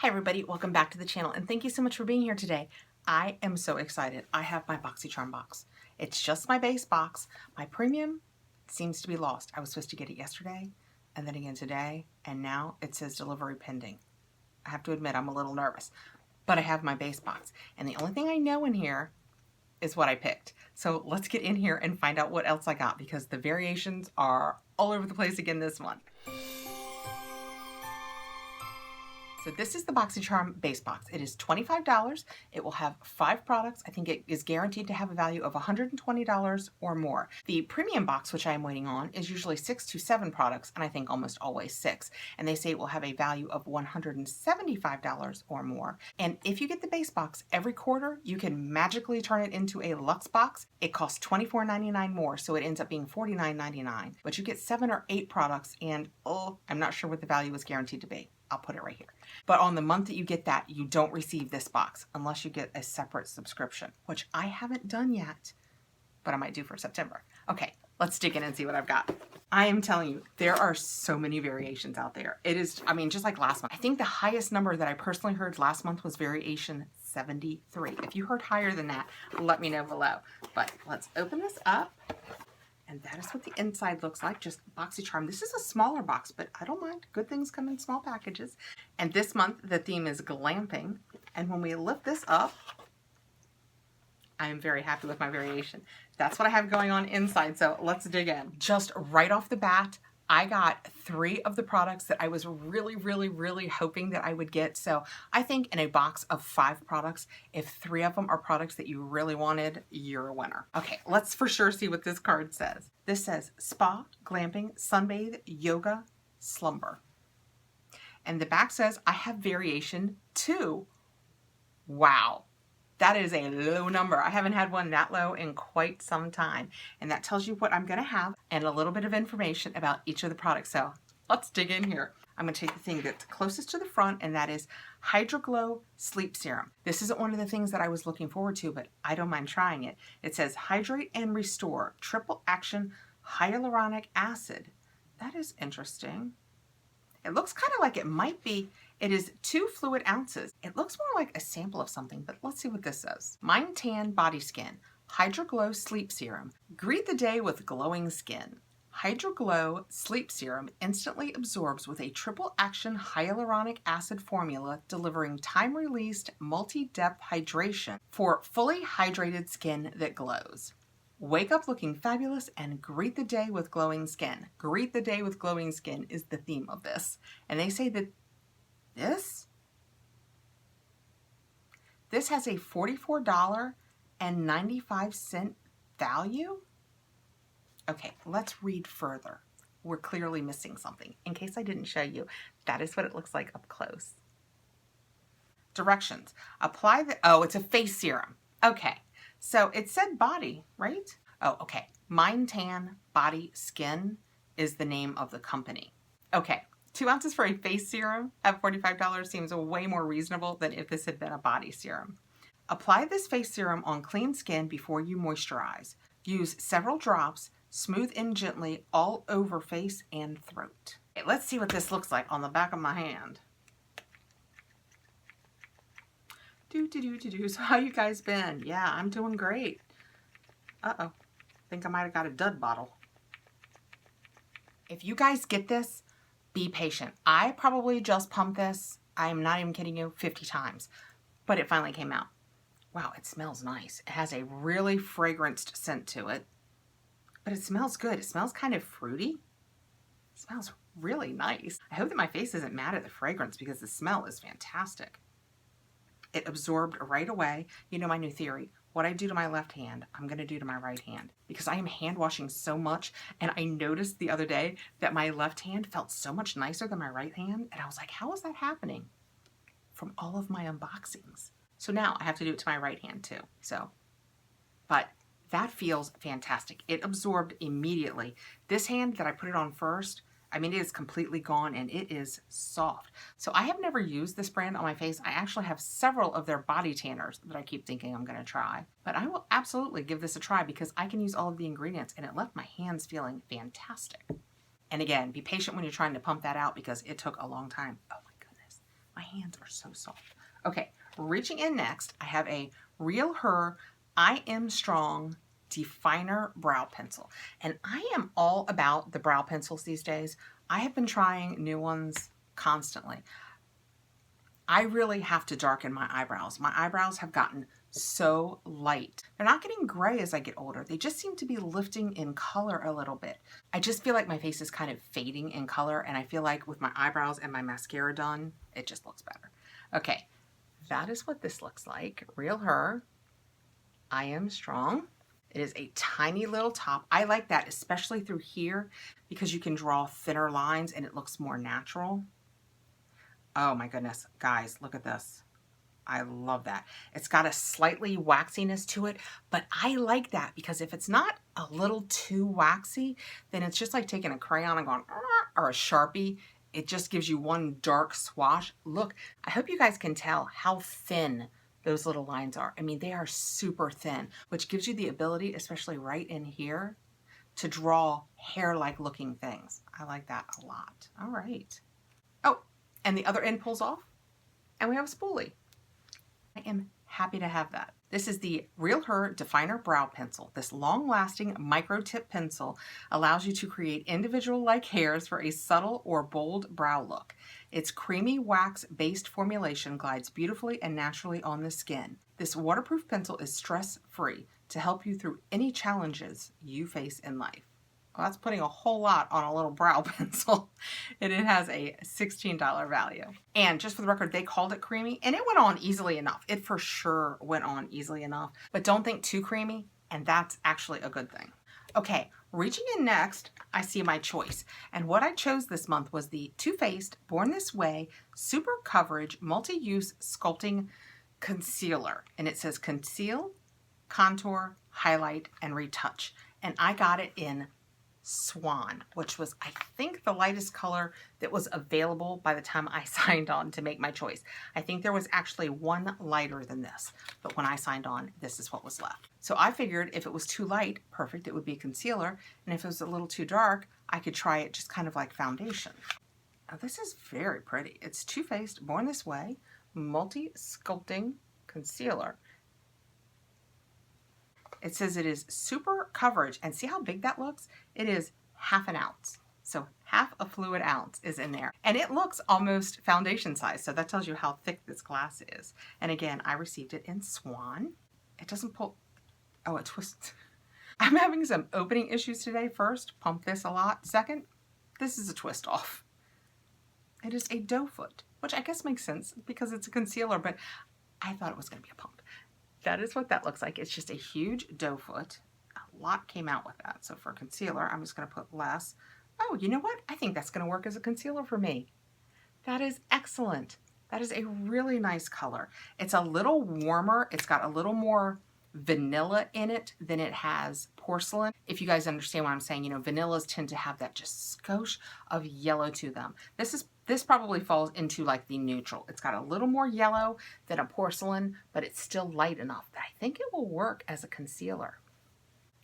Hi everybody, welcome back to the channel and thank you so much for being here today. I am so excited. I have my Boxycharm box. It's just my base box. My premium seems to be lost. I was supposed to get it yesterday and then again today, and now it says delivery pending. I have to admit I'm a little nervous, but I have my base box and the only thing I know in here is what I picked. So let's get in here and find out what else I got because the variations are all over the place again this month. So this is the Boxycharm base box. It is $25. It will have 5 products. I think it is guaranteed to have a value of $120 or more. The premium box, which I am waiting on, is usually 6 to 7 products, and I think almost always 6. And they say it will have a value of $175 or more. And if you get the base box every quarter, you can magically turn it into a Luxe box. It costs $24.99 more, so it ends up being $49.99. But you get 7 or 8 products, and I'm not sure what the value is guaranteed to be. I'll put it right here. But on the month that you get that, you don't receive this box unless you get a separate subscription, which I haven't done yet, but I might do for September. Okay, let's dig in and see what I've got. I am telling you, there are so many variations out there. It is, I mean, just like last month. I think the highest number that I personally heard last month was variation 73. If you heard higher than that, let me know below. But let's open this up. And that is what the inside looks like, just Boxycharm. This is a smaller box, but I don't mind. Good things come in small packages. And this month, the theme is glamping. And when we lift this up, I am very happy with my variation. That's what I have going on inside, so let's dig in. Just right off the bat, I got 3 of the products that I was really hoping that I would get. So I think in a box of 5 products, if 3 of them are products that you really wanted, you're a winner. Okay, let's for sure see what this card says. This says spa, glamping, sunbathe, yoga, slumber. And the back says, I have variation 2. Wow. That is a low number. I haven't had one that low in quite some time. And that tells you what I'm going to have and a little bit of information about each of the products. So let's dig in here. I'm going to take the thing that's closest to the front, and that is Hydro Glow Sleep Serum. This isn't one of the things that I was looking forward to, but I don't mind trying it. It says Hydrate and Restore Triple Action Hyaluronic Acid. That is interesting. It looks kind of like it might be, it is 2 fluid ounces. It looks more like a sample of something, but let's see what this says. MineTan Body Skin, Hydro Glow Sleep Serum. Greet the day with glowing skin. Hydro Glow Sleep Serum instantly absorbs with a triple action hyaluronic acid formula, delivering time-released multi-depth hydration for fully hydrated skin that glows. Wake up looking fabulous and greet the day with glowing skin. Greet the day with glowing skin is the theme of this. And they say that this has a $44.95 value. Okay, let's read further. We're clearly missing something. In case I didn't show you, that is what it looks like up close. Directions. Apply the, it's a face serum. Okay. So it said body, right? Oh, okay. MineTan Body Skin is the name of the company. Okay, 2 ounces for a face serum at $45 seems way more reasonable than if this had been a body serum. Apply this face serum on clean skin before you moisturize. Use several drops, smooth in gently all over face and throat. Okay, let's see what this looks like on the back of my hand. So how you guys been? Yeah, I'm doing great. Uh-oh. Think I might have got a dud bottle. If you guys get this, be patient. I probably just pumped this, I'm not even kidding you, 50 times. But it finally came out. Wow, it smells nice. It has a really fragranced scent to it. But it smells good. It smells kind of fruity. It smells really nice. I hope that my face isn't mad at the fragrance because the smell is fantastic. It absorbed right away. You know my new theory. What I do to my left hand, I'm going to do to my right hand because I am hand washing so much. And I noticed the other day that my left hand felt so much nicer than my right hand. And I was like, how is that happening? From all of my unboxings. So now I have to do it to my right hand too. But that feels fantastic. It absorbed immediately. This hand that I put it on first, I mean, it is completely gone and it is soft. So I have never used this brand on my face. I actually have several of their body tanners that I keep thinking I'm going to try. But I will absolutely give this a try because I can use all of the ingredients and it left my hands feeling fantastic. And again, be patient when you're trying to pump that out because it took a long time. Oh my goodness. My My hands are so soft. Okay, reaching in next, I have a Realher I Am Strong Definer Brow Pencil. And I am all about the brow pencils these days. I have been trying new ones constantly. I really have to darken my eyebrows. My eyebrows have gotten so light. They're not getting gray as I get older. They just seem to be lifting in color a little bit. I just feel like my face is kind of fading in color, and I feel like with my eyebrows and my mascara done, it just looks better. Okay, that is what this looks like. Realher I Am Strong. It is a tiny little top. I like that, especially through here, because you can draw thinner lines and it looks more natural. Oh my goodness, guys, look at this. I love that. It's got a slightly waxiness to it, but I like that because if it's not a little too waxy, then it's just like taking a crayon and going, or a Sharpie. It just gives you one dark swash. Look, I hope you guys can tell how thin those little lines are. I mean, they are super thin, which gives you the ability, especially right in here, to draw hair-like looking things. I like that a lot. All right. Oh, and the other end pulls off, and we have a spoolie. I am happy to have that. This is the Realher Definer Brow Pencil. This long-lasting micro tip pencil allows you to create individual-like hairs for a subtle or bold brow look. Its creamy wax-based formulation glides beautifully and naturally on the skin. This waterproof pencil is stress-free to help you through any challenges you face in life. Well, that's putting a whole lot on a little brow pencil. And it has a $16 value. And just for the record, they called it creamy and it went on easily enough. It for sure went on easily enough, but don't think too creamy, and that's actually a good thing. Okay, reaching in next, I see my choice. And what I chose this month was the Too Faced Born This Way Super Coverage Multi-Use Sculpting Concealer. And it says conceal, contour, highlight, and retouch. And I got it in Swan, which was, I think, the lightest color that was available by the time I signed on to make my choice. I think there was actually one lighter than this, but when I signed on, this is what was left. So I figured if it was too light, perfect, it would be concealer, and if it was a little too dark, I could try it just kind of like foundation. Now this is very pretty. It's Too Faced Born This Way Multi-Sculpting Concealer. It says it is super coverage, and see how big that looks? It is half an ounce. So half a fluid ounce is in there. And it looks almost foundation size, so that tells you how thick this glass is. And again, I received it in Swan. It doesn't pull, oh, it twists. I'm having some opening issues today. First, pump this a lot. Second, this is a twist off. It is a doe foot, which I guess makes sense because it's a concealer, but I thought it was gonna be a pump. That is what that looks like. It's just a huge doe foot. A lot came out with that. So for concealer, I'm just going to put less. Oh, you know what? I think that's going to work as a concealer for me. That is excellent. That is a really nice color. It's a little warmer. It's got a little more vanilla in it than it has porcelain. If you guys understand what I'm saying, you know, vanillas tend to have that just skosh of yellow to them. This probably falls into like the neutral. It's got a little more yellow than a porcelain, but it's still light enough that I think it will work as a concealer.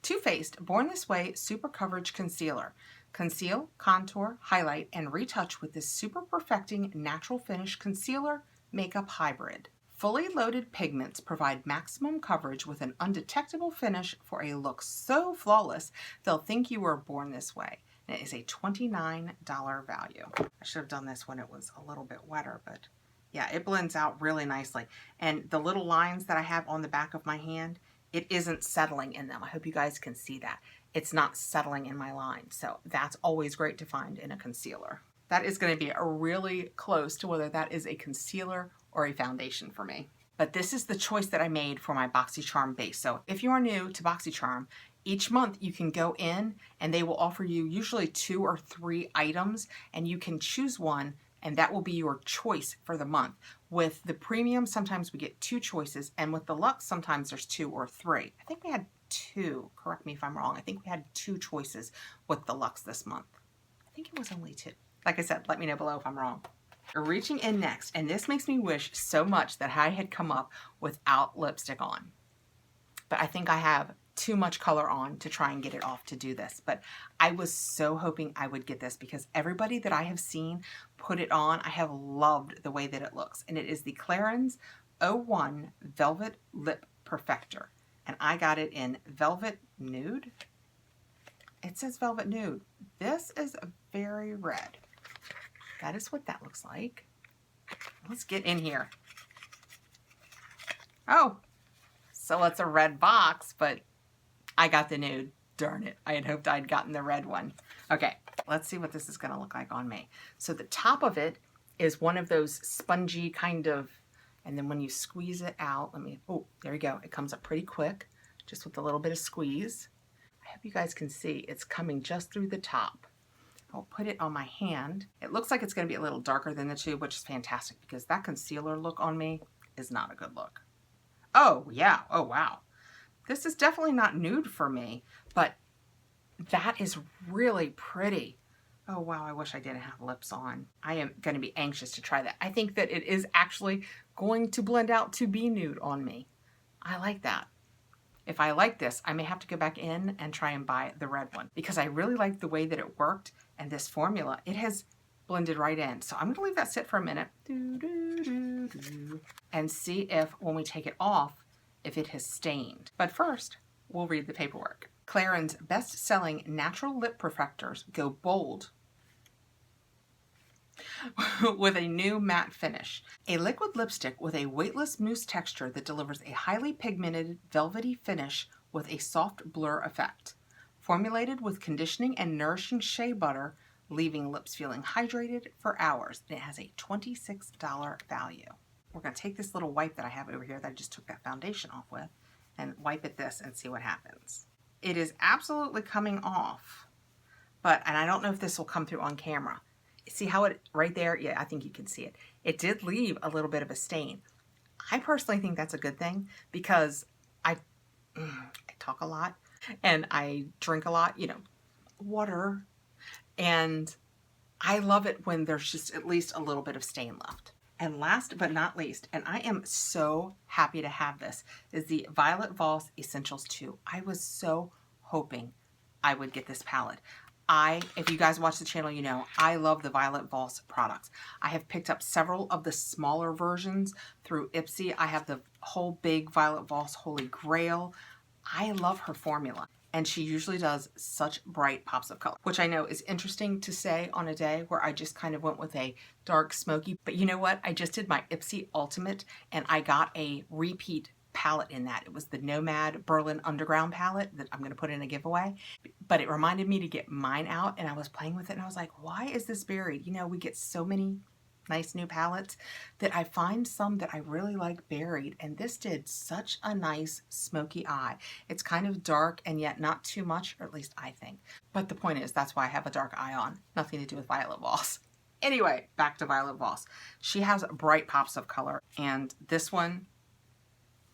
Too Faced Born This Way Super Coverage Concealer. Conceal, contour, highlight, and retouch with this super perfecting natural finish concealer makeup hybrid. Fully loaded pigments provide maximum coverage with an undetectable finish for a look so flawless they'll think you were born this way. And it is a $29 value. I should have done this when it was a little bit wetter, but yeah, it blends out really nicely. And the little lines that I have on the back of my hand, it isn't settling in them. I hope you guys can see that. It's not settling in my line. So that's always great to find in a concealer. That is going to be really close to whether that is a concealer or a foundation for me. But this is the choice that I made for my Boxycharm base. So if you are new to Boxycharm, each month you can go in and they will offer you usually 2 or 3 items and you can choose one and that will be your choice for the month. With the premium, sometimes we get 2 choices, and with the Luxe, sometimes there's 2 or 3. I think we had 2, correct me if I'm wrong. I think we had 2 choices with the Luxe this month. I think it was only 2. Like I said, let me know below if I'm wrong. Reaching in next, and this makes me wish so much that I had come up without lipstick on. But I think I have too much color on to try and get it off to do this. But I was so hoping I would get this because everybody that I have seen put it on, I have loved the way that it looks. And it is the Clarins 01 Velvet Lip Perfector. And I got it in Velvet Nude. It says Velvet Nude. This is very red. That is what that looks like. Let's get in here. Oh, so it's a red box, but I got the nude. Darn it. I had hoped I'd gotten the red one. Okay, let's see what this is going to look like on me. So the top of it is one of those spongy kind of, and then when you squeeze it out, oh, there you go. It comes up pretty quick, just with a little bit of squeeze. I hope you guys can see it's coming just through the top. I'll put it on my hand. It looks like it's going to be a little darker than the tube, which is fantastic because that concealer look on me is not a good look. Oh, yeah. Oh, wow. This is definitely not nude for me, but that is really pretty. Oh, wow. I wish I didn't have lips on. I am going to be anxious to try that. I think that it is actually going to blend out to be nude on me. I like that. If I like this, I may have to go back in and try and buy the red one because I really like the way that it worked and this formula. It has blended right in. So I'm going to leave that sit for a minute and see if when we take it off, if it has stained. But first, we'll read the paperwork. Clarins' best-selling natural lip perfectors go bold with a new matte finish. A liquid lipstick with a weightless mousse texture that delivers a highly pigmented, velvety finish with a soft blur effect. Formulated with conditioning and nourishing shea butter, leaving lips feeling hydrated for hours. And it has a $26 value. We're going to take this little wipe that I have over here that I just took that foundation off with and wipe at this and see what happens. It is absolutely coming off, and I don't know if this will come through on camera. See how it, right there? Yeah, I think you can see it. It did leave a little bit of a stain. I personally think that's a good thing because I talk a lot and I drink a lot, water. And I love it when there's just at least a little bit of stain left. And last but not least, and I am so happy to have this, is the Violet Voss Essentials 2. I was so hoping I would get this palette. If you guys watch the channel, you know, I love the Violet Voss products. I have picked up several of the smaller versions through Ipsy. I have the whole big Violet Voss Holy Grail. I love her formula. And she usually does such bright pops of color, which I know is interesting to say on a day where I just kind of went with a dark smoky. But you know what? I just did my Ipsy Ultimate and I got a repeat palette in that. It was the Nomad Berlin Underground palette that I'm going to put in a giveaway. But it reminded me to get mine out and I was playing with it and I was like, why is this buried? You know, we get so many nice new palettes that I find some that I really like buried, and this did such a nice smoky eye. It's kind of dark and yet not too much, or at least I think. But the point is, that's why I have a dark eye on. Nothing to do with Violet Voss. Anyway, back to Violet Voss. She has bright pops of color, and this one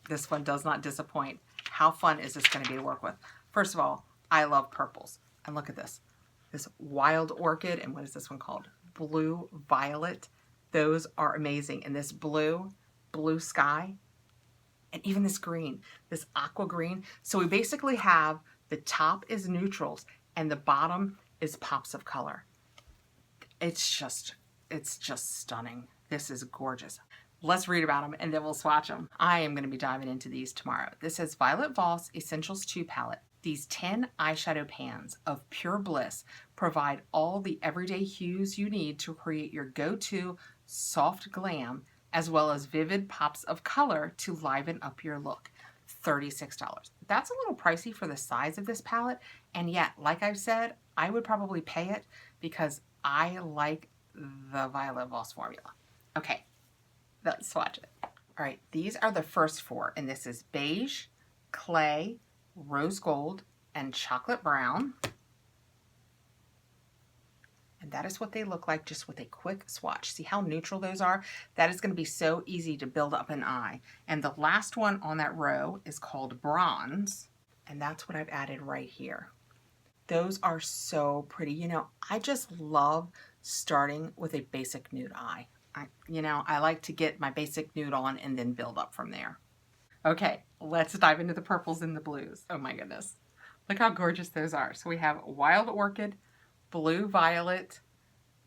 does not disappoint. How fun is this going to be to work with? First of all, I love purples. And look at this. This Wild Orchid, and what is this one called? Blue Violet. Those are amazing. And this blue sky, and even this green, this aqua green. So we basically have the top is neutrals and the bottom is pops of color. It's just stunning. This is gorgeous. Let's read about them and then we'll swatch them. I am going to be diving into these tomorrow. This is Violet Voss Essentials 2 palette. These 10 eyeshadow pans of pure bliss provide all the everyday hues you need to create your go-to soft glam, as well as vivid pops of color to liven up your look. $36. That's a little pricey for the size of this palette, and yet, like I've said, I would probably pay it because I like the Violet Voss formula. Okay, let's swatch it. All right, these are the first four, and this is beige, clay, rose gold, and chocolate brown. And that is what they look like just with a quick swatch. See how neutral those are? That is going to be so easy to build up an eye. And the last one on that row is called bronze. And that's what I've added right here. Those are so pretty. You know, I just love starting with a basic nude eye. I like to get my basic nude on and then build up from there. Okay, let's dive into the purples and the blues. Oh my goodness. Look how gorgeous those are. So we have Wild Orchid, Blue Violet,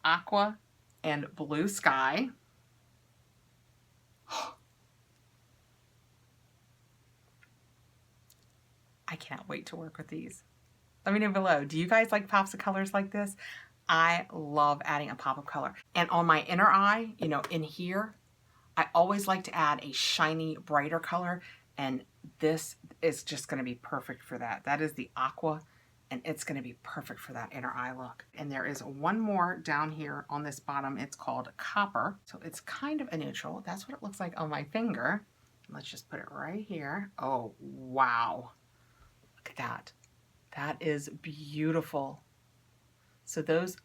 Aqua, and Blue Sky. I cannot wait to work with these. Let me know below. Do you guys like pops of colors like this? I love adding a pop of color. And on my inner eye, you know, in here, I always like to add a shiny, brighter color, and this is just gonna be perfect for that. That is the Aqua, and it's gonna be perfect for that inner eye look. And there is one more down here on this bottom. It's called Copper. So it's kind of a neutral. That's what it looks like on my finger. Let's just put it right here. Oh, wow. Look at that. That is beautiful. So those,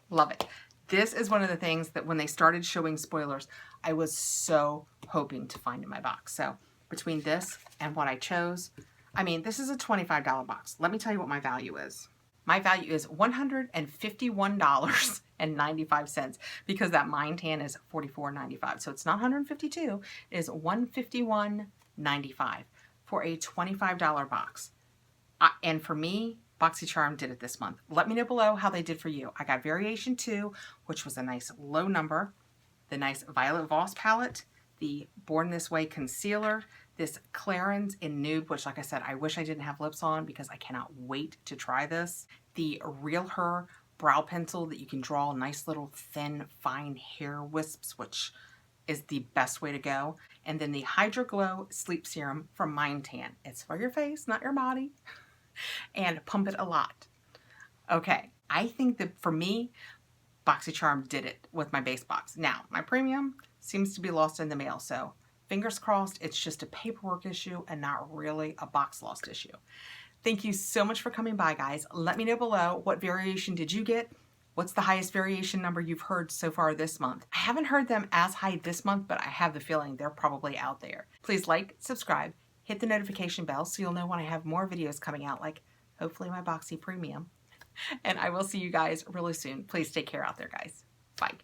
love it. This is one of the things that when they started showing spoilers, I was so hoping to find in my box. So between this and what I chose, I mean, this is a $25 box. Let me tell you what my value is. My value is $151.95 because that MineTan is $44.95. So it's not $152, it is $151.95 for a $25 box. And for me, Boxycharm did it this month. Let me know below how they did for you. I got Variation 2, which was a nice low number, the nice Violet Voss palette, the Born This Way concealer, this Clarins in Nude, which like I said, I wish I didn't have lips on because I cannot wait to try this. The Realher brow pencil that you can draw nice little thin, fine hair wisps, which is the best way to go. And then the Hydro Glow Sleep Serum from MineTan. It's for your face, not your body. And pump it a lot. Okay, I think that for me, Boxycharm did it with my base box. Now, my premium seems to be lost in the mail, so fingers crossed it's just a paperwork issue and not really a box lost issue. Thank you so much for coming by, guys. Let me know below, what variation did you get? What's the highest variation number you've heard so far this month? I haven't heard them as high this month, but I have the feeling they're probably out there. Please like, subscribe, hit the notification bell so you'll know when I have more videos coming out, like hopefully my Boxy Premium. And I will see you guys really soon. Please take care out there, guys. Bye.